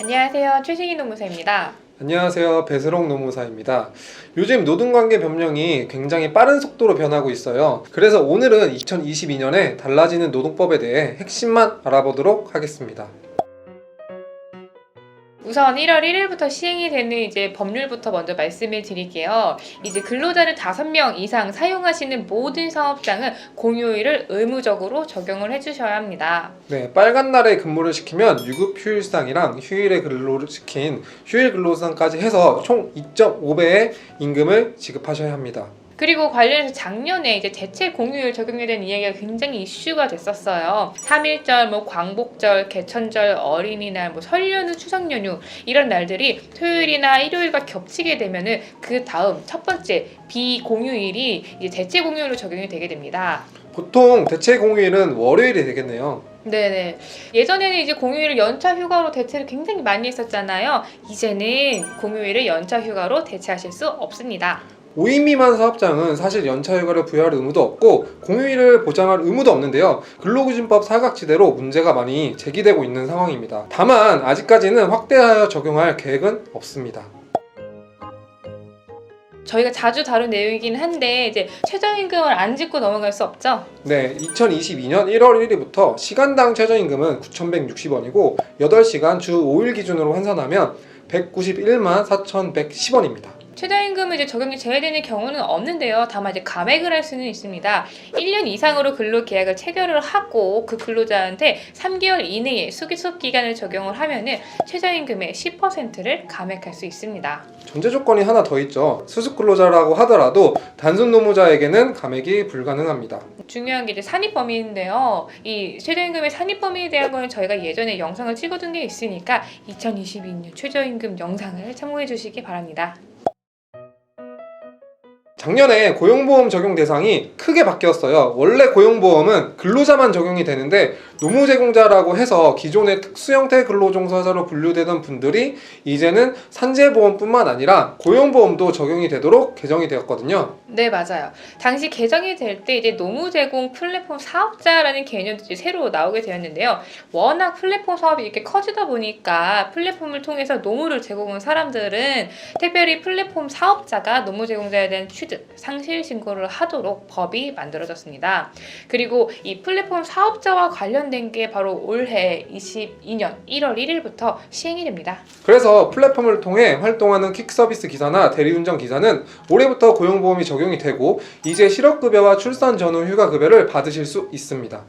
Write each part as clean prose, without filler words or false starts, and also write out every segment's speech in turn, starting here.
안녕하세요. 최승희 노무사입니다. 안녕하세요. 배슬옥 노무사입니다. 요즘 노동관계 변경이 굉장히 빠른 속도로 변하고 있어요. 그래서 오늘은 2022년에 달라지는 노동법에 대해 핵심만 알아보도록 하겠습니다. 우선 1월 1일부터 시행이 되는 이제 법률부터 먼저 말씀을 드릴게요. 이제 근로자를 5명 이상 사용하시는 모든 사업장은 공휴일을 의무적으로 적용을 해주셔야 합니다. 네, 빨간 날에 근무를 시키면 유급 휴일수당이랑 휴일에 근로를 시킨 휴일 근로수당까지 해서 총 2.5배의 임금을 지급하셔야 합니다. 그리고 관련해서 작년에 이제 대체 공휴일 적용에 대한 이야기가 굉장히 이슈가 됐었어요. 3.1절, 광복절, 개천절, 어린이날, 설 연휴, 추석 연휴 이런 날들이 토요일이나 일요일과 겹치게 되면은 그 다음 첫 번째 비공휴일이 이제 대체 공휴일로 적용이 되게 됩니다. 보통 대체 공휴일은 월요일이 되겠네요. 네네. 예전에는 이제 공휴일을 연차 휴가로 대체를 굉장히 많이 했었잖아요. 이제는 공휴일을 연차 휴가로 대체하실 수 없습니다. 5인 미만 사업장은 사실 연차휴가를 부여할 의무도 없고 공휴일을 보장할 의무도 없는데요. 근로기준법 사각지대로 문제가 많이 제기되고 있는 상황입니다. 다만 아직까지는 확대하여 적용할 계획은 없습니다. 저희가 자주 다룬 내용이긴 한데 이제 최저임금을 안 짚고 넘어갈 수 없죠? 네, 2022년 1월 1일부터 시간당 최저임금은 9,160원이고 8시간 주 5일 기준으로 환산하면 191만 4,110원입니다. 최저임금은 이제 적용이 제외되는 경우는 없는데요. 다만 이제 감액을 할 수는 있습니다. 1년 이상으로 근로계약을 체결을 하고 그 근로자한테 3개월 이내에 수기속 기간을 적용을 하면은 최저임금의 10%를 감액할 수 있습니다. 전제 조건이 하나 더 있죠. 수습 근로자라고 하더라도 단순 노무자에게는 감액이 불가능합니다. 중요한 게 이제 산입 범위인데요. 이 최저임금의 산입 범위에 대한 거는 저희가 예전에 영상을 찍어둔 게 있으니까 2022년 최저임금 영상을 참고해 주시기 바랍니다. 작년에 고용보험 적용 대상이 크게 바뀌었어요. 원래 고용보험은 근로자만 적용이 되는데 노무제공자라고 해서 기존의 특수형태 근로종사자로 분류되던 분들이 이제는 산재보험뿐만 아니라 고용보험도 적용이 되도록 개정이 되었거든요. 네, 맞아요. 당시 개정이 될 때 이제 노무제공 플랫폼 사업자라는 개념도 이제 새로 나오게 되었는데요. 워낙 플랫폼 사업이 이렇게 커지다 보니까 플랫폼을 통해서 노무를 제공한 사람들은 특별히 플랫폼 사업자가 노무제공자에 대한 취득, 상실 신고를 하도록 법이 만들어졌습니다. 그리고 이 플랫폼 사업자와 관련된 게 바로 올해 22년 1월 1일부터 시행이 됩니다. 그래서 플랫폼을 통해 활동하는 퀵서비스 기사나 대리운전 기사는 올해부터 고용보험이 적용이 되고 이제 실업급여와 출산 전후 휴가급여를 받으실 수 있습니다.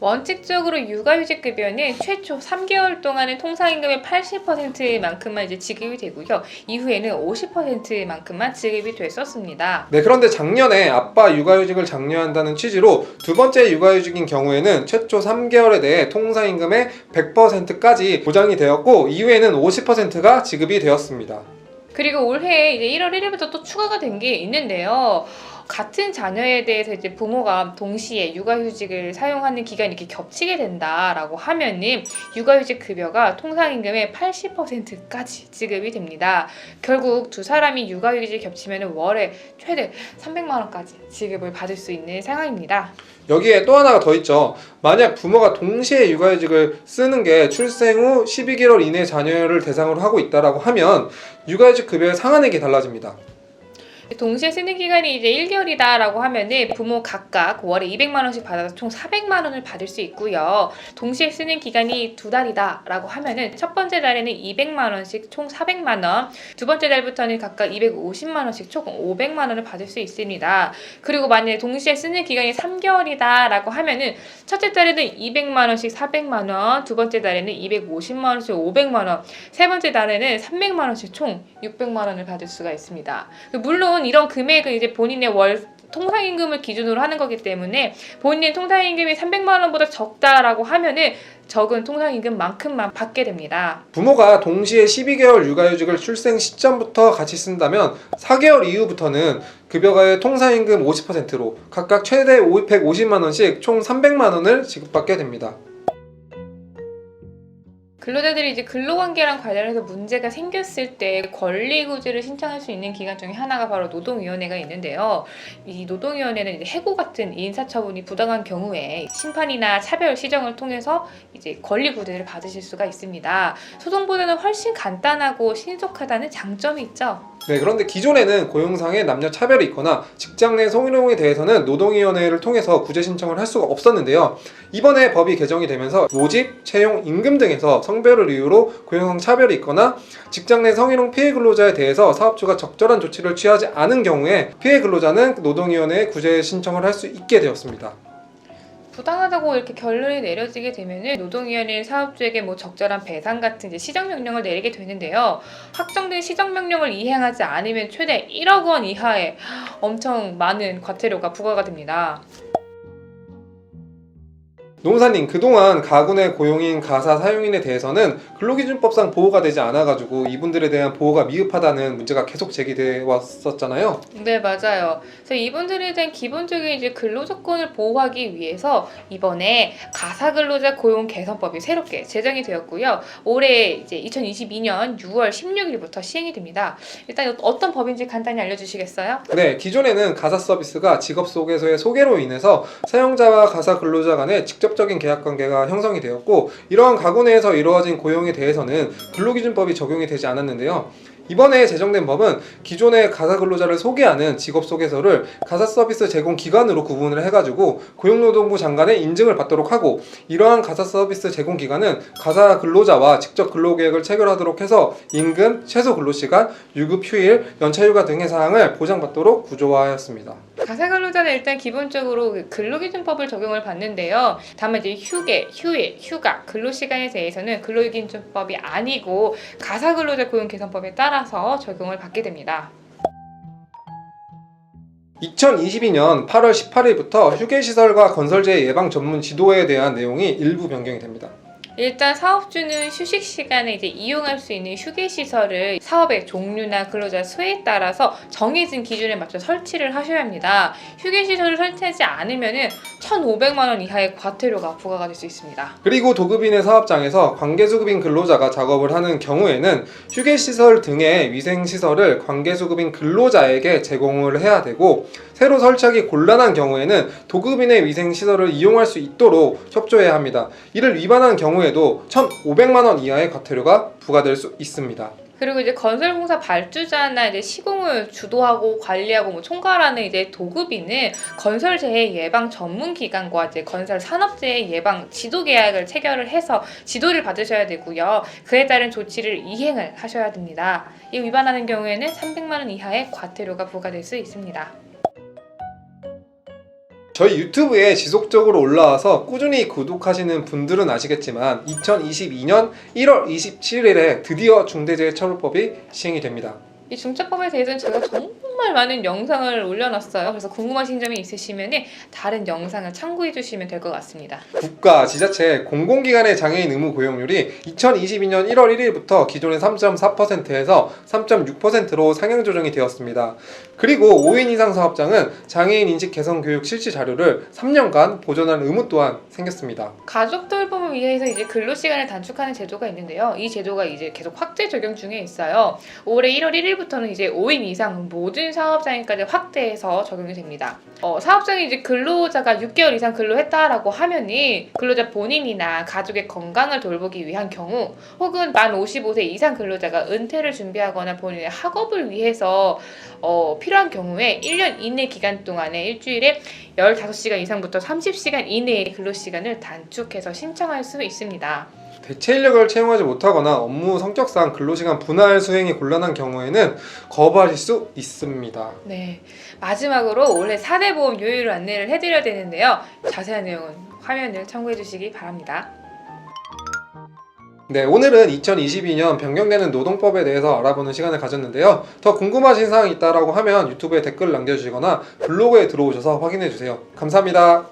원칙적으로 육아휴직급여는 최초 3개월 동안은 통상임금의 80%만큼만 이제 지급이 되고요. 이후에는 50%만큼만 지급이 됐었습니다. 네, 그런데 작년에 아빠 육아휴직을 장려한다는 취지로 두 번째 육아휴직인 경우에는 최초 3개월에 대해 통상임금의 100%까지 보장이 되었고 이후에는 50%가 지급이 되었습니다. 그리고 올해 이제 1월 1일부터 또 추가가 된 게 있는데요. 같은 자녀에 대해서 이제 부모가 동시에 육아휴직을 사용하는 기간이 이렇게 겹치게 된다라고 하면은 육아휴직 급여가 통상임금의 80%까지 지급이 됩니다. 결국 두 사람이 육아휴직이 겹치면 월에 최대 300만 원까지 지급을 받을 수 있는 상황입니다. 여기에 또 하나가 더 있죠. 만약 부모가 동시에 육아휴직을 쓰는 게 출생 후 12개월 이내 자녀를 대상으로 하고 있다라고 하면 육아휴직 급여의 상한액이 달라집니다. 동시에 쓰는 기간이 이제 1개월이다라고 하면은 부모 각각 월에 200만 원씩 받아서 총 400만 원을 받을 수 있고요. 동시에 쓰는 기간이 2달이다라고 하면은 첫 번째 달에는 200만 원씩 총 400만 원, 두 번째 달부터는 각각 250만 원씩 총 500만 원을 받을 수 있습니다. 그리고 만약에 동시에 쓰는 기간이 3개월이다라고 하면은 첫째 달에는 200만 원씩 400만 원, 두 번째 달에는 250만 원씩 500만 원, 세 번째 달에는 300만 원씩 총 600만 원을 받을 수가 있습니다. 물론 이런 금액은 이제 본인의 월 통상임금을 기준으로 하는 거기 때문에 본인의 통상임금이 300만 원보다 적다라고 하면은 적은 통상임금만큼만 받게 됩니다. 부모가 동시에 12개월 육아휴직을 출생 시점부터 같이 쓴다면 4개월 이후부터는 급여가의 통상임금 50%로 각각 최대 150만 원씩 총 300만 원을 지급받게 됩니다. 근로자들이 이제 근로관계랑 관련해서 문제가 생겼을 때 권리구제를 신청할 수 있는 기관 중에 하나가 바로 노동위원회가 있는데요. 이 노동위원회는 이제 해고 같은 인사처분이 부당한 경우에 심판이나 차별 시정을 통해서 이제 권리구제를 받으실 수가 있습니다. 소송보다는 훨씬 간단하고 신속하다는 장점이 있죠. 네, 그런데 기존에는 고용상의 남녀 차별이 있거나 직장 내 성희롱에 대해서는 노동위원회를 통해서 구제 신청을 할 수가 없었는데요. 이번에 법이 개정이 되면서 모집, 채용, 임금 등에서 성별을 이유로 고용상 차별이 있거나 직장 내 성희롱 피해 근로자에 대해서 사업주가 적절한 조치를 취하지 않은 경우에 피해 근로자는 노동위원회에 구제 신청을 할 수 있게 되었습니다. 부당하다고 이렇게 결론이 내려지게 되면은 노동위원회는 사업주에게 뭐 적절한 배상 같은 이제 시정명령을 내리게 되는데요. 확정된 시정명령을 이행하지 않으면 최대 1억 원 이하의 엄청 많은 과태료가 부과가 됩니다. 노무사님, 그동안 가군의 고용인 가사 사용인에 대해서는 근로기준법상 보호가 되지 않아가지고 이분들에 대한 보호가 미흡하다는 문제가 계속 제기되어 왔었잖아요. 네, 맞아요. 그래서 이분들에 대한 기본적인 이제 근로조건을 보호하기 위해서 이번에 가사근로자 고용 개선법이 새롭게 제정이 되었고요. 올해 이제 2022년 6월 16일부터 시행이 됩니다. 일단 어떤 법인지 간단히 알려주시겠어요? 네, 기존에는 가사 서비스가 직업 속에서의 소개로 인해서 사용자와 가사 근로자 간의 직접적인 계약 관계가 형성이 되었고, 이러한 가구 내에서 이루어진 고용에 대해서는 근로기준법이 적용이 되지 않았는데요. 이번에 제정된 법은 기존의 가사 근로자를 소개하는 직업 소개서를 가사 서비스 제공 기관으로 구분을 해가지고 고용노동부 장관의 인증을 받도록 하고, 이러한 가사 서비스 제공 기관은 가사 근로자와 직접 근로계획을 체결하도록 해서 임금, 최소 근로시간, 유급 휴일, 연차휴가 등의 사항을 보장받도록 구조화하였습니다. 가사근로자는 일단 기본적으로 그 근로기준법을 적용을 받는데요. 다만 이제 휴게, 휴일, 휴가, 근로시간에 대해서는 근로기준법이 아니고 가사근로자 고용개선법에 따라서 적용을 받게 됩니다. 2022년 8월 18일부터 휴게시설과 건설재해 예방 전문 지도에 대한 내용이 일부 변경이 됩니다. 일단 사업주는 휴식 시간에 이제 이용할 수 있는 휴게 시설을 사업의 종류나 근로자 수에 따라서 정해진 기준에 맞춰 설치를 하셔야 합니다. 휴게 시설을 설치하지 않으면은 1,500만 원 이하의 과태료가 부과가 될 수 있습니다. 그리고 도급인의 사업장에서 관계수급인 근로자가 작업을 하는 경우에는 휴게시설 등의 위생시설을 관계수급인 근로자에게 제공을 해야 되고, 새로 설치하기 곤란한 경우에는 도급인의 위생시설을 이용할 수 있도록 협조해야 합니다. 이를 위반한 경우에도 1,500만 원 이하의 과태료가 부과될 수 있습니다. 그리고 이제 건설공사 발주자나 이제 시공을 주도하고 관리하고 뭐 총괄하는 이제 도급인은 건설재해 예방 전문 기관과 이제 건설 산업재해 예방 지도 계약을 체결을 해서 지도를 받으셔야 되고요. 그에 따른 조치를 이행을 하셔야 됩니다. 이 위반하는 경우에는 300만 원 이하의 과태료가 부과될 수 있습니다. 저희 유튜브에 지속적으로 올라와서 꾸준히 구독하시는 분들은 아시겠지만 2022년 1월 27일에 드디어 중대재해처벌법이 시행이 됩니다. 이 중차법에 대해서는 제가 정말 많은 영상을 올려놨어요. 그래서 궁금하신 점이 있으시면 다른 영상을 참고해 주시면 될 것 같습니다. 국가, 지자체, 공공기관의 장애인 의무 고용률이 2022년 1월 1일부터 기존의 3.4%에서 3.6%로 상향 조정이 되었습니다. 그리고 5인 이상 사업장은 장애인 인식 개선 교육 실시 자료를 3년간 보존하는 의무 또한 생겼습니다. 가족 돌봄을 위해서 이제 근로시간을 단축하는 제도가 있는데요. 이 제도가 이제 계속 확대 적용 중에 있어요. 올해 1월 1일부터는 이제 5인 이상 모든 사업장에까지 확대해서 적용이 됩니다. 사업장에 이제 근로자가 6개월 이상 근로했다라고 하면은 근로자 본인이나 가족의 건강을 돌보기 위한 경우, 혹은 만 55세 이상 근로자가 은퇴를 준비하거나 본인의 학업을 위해서 필요한 경우에 1년 이내 기간 동안에 일주일에 15시간 이상부터 30시간 이내의 근로시간을 단축해서 신청할 수 있습니다. 대체 인력을 채용하지 못하거나 업무 성격상 근로시간 분할 수행이 곤란한 경우에는 거부하실 수 있습니다. 네, 마지막으로 올해 4대 보험 요율을 안내를 해드려야 되는데요. 자세한 내용은 화면을 참고해 주시기 바랍니다. 네, 오늘은 2022년 변경되는 노동법에 대해서 알아보는 시간을 가졌는데요. 더 궁금하신 사항이 있다고 하면 유튜브에 댓글 남겨주시거나 블로그에 들어오셔서 확인해 주세요. 감사합니다.